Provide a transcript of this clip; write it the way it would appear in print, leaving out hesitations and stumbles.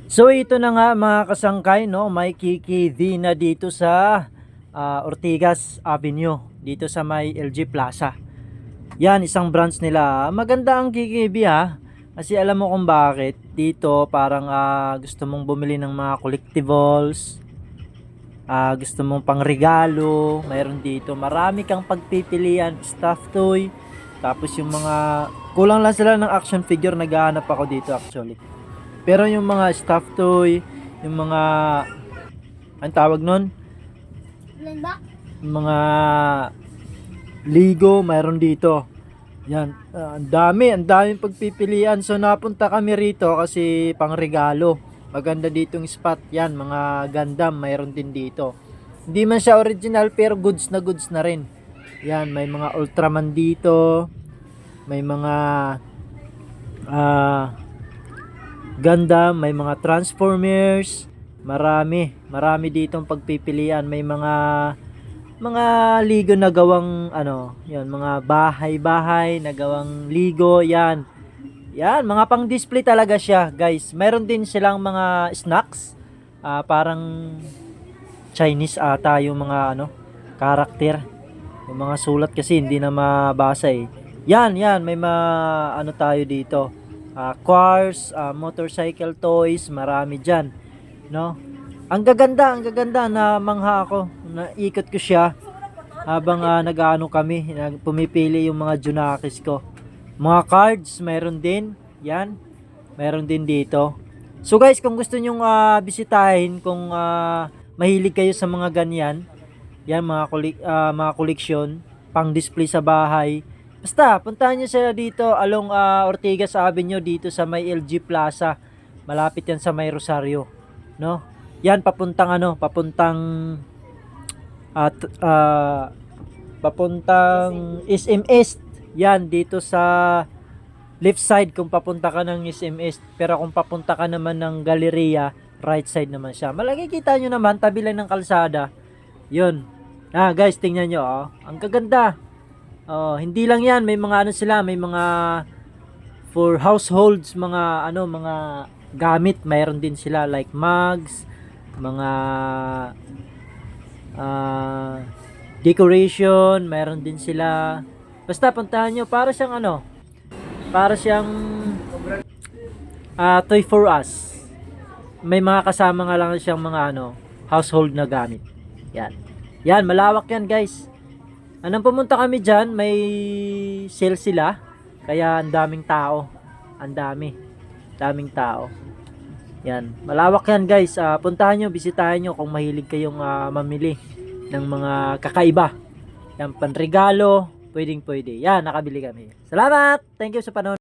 So ito na nga mga kasangkay, no, may KKV na dito sa Ortigas Avenue, dito sa may LG Plaza. Yan, isang branch nila. Maganda ang KKV ha. Kasi alam mo kung bakit. Dito parang gusto mong bumili ng mga collectibles, gusto mong pang regalo, mayroon dito. Marami kang pagpipilian, stuffed toy. Tapos yung mga kulang lang sila ng action figure, naghahanap ako dito actually. Pero yung mga stuffed toy, yung mga ang tawag nun, yung mga Lego, mayroon dito. Yan, ang daming pagpipilian. So napunta kami rito kasi pang regalo. Maganda ditong spot. Yan, mga Gundam mayroon din dito. Hindi man siya original pero goods na rin. Yan, may mga Ultraman dito. May mga Gundam, may mga Transformers, marami ditong pagpipilian. May mga Lego na gawang ano, 'yan, mga bahay-bahay na gawang Lego, 'yan. Yan, mga pang-display talaga siya, guys. Meron din silang mga snacks, parang Chinese ata yung mga ano, karakter. Yung mga sulat kasi hindi na mabasa eh. Yan, may ano tayo dito. Cars, motorcycle toys, marami diyan, no? Ang gaganda na mangha ako. Naikot ko siya habang nag-aano kami, pumipili yung mga junakis ko. Mga cards, mayroon din. Yan, mayroon din dito. So guys, kung gusto nyong bisitahin, kung mahilig kayo sa mga ganyan, yan, mga koleksyon, pang display sa bahay. Basta, puntahan nyo sila dito along Ortigas Avenue, dito sa may LG Plaza. Malapit yan sa may Rosario, no? Yan, papuntang SM East. Yan, dito sa left side kung papunta ka ng SM East. Pero kung papunta ka naman ng Galleria, right side naman siya. Malagkikita nyo naman, tabi lang ng kalsada. Yun. Guys, tingnan nyo, oh. Ang kaganda. Oh, hindi lang yan, may mga ano sila, may mga for households, mga gamit, mayroon din sila like mugs, mga decoration, mayroon din sila. Basta puntahan nyo, para siyang Toy for Us. May mga kasama nga lang siyang mga household na gamit. Yan, malawak yan, guys. Anong pumunta kami dyan, may sale sila. Kaya ang daming tao. Daming tao. Yan, malawak yan, guys. Puntahan nyo, bisitahin nyo kung mahilig kayong mamili ng mga kakaiba. Yan, panregalo, pwede. Yan, nakabili kami. Salamat! Thank you sa panonood.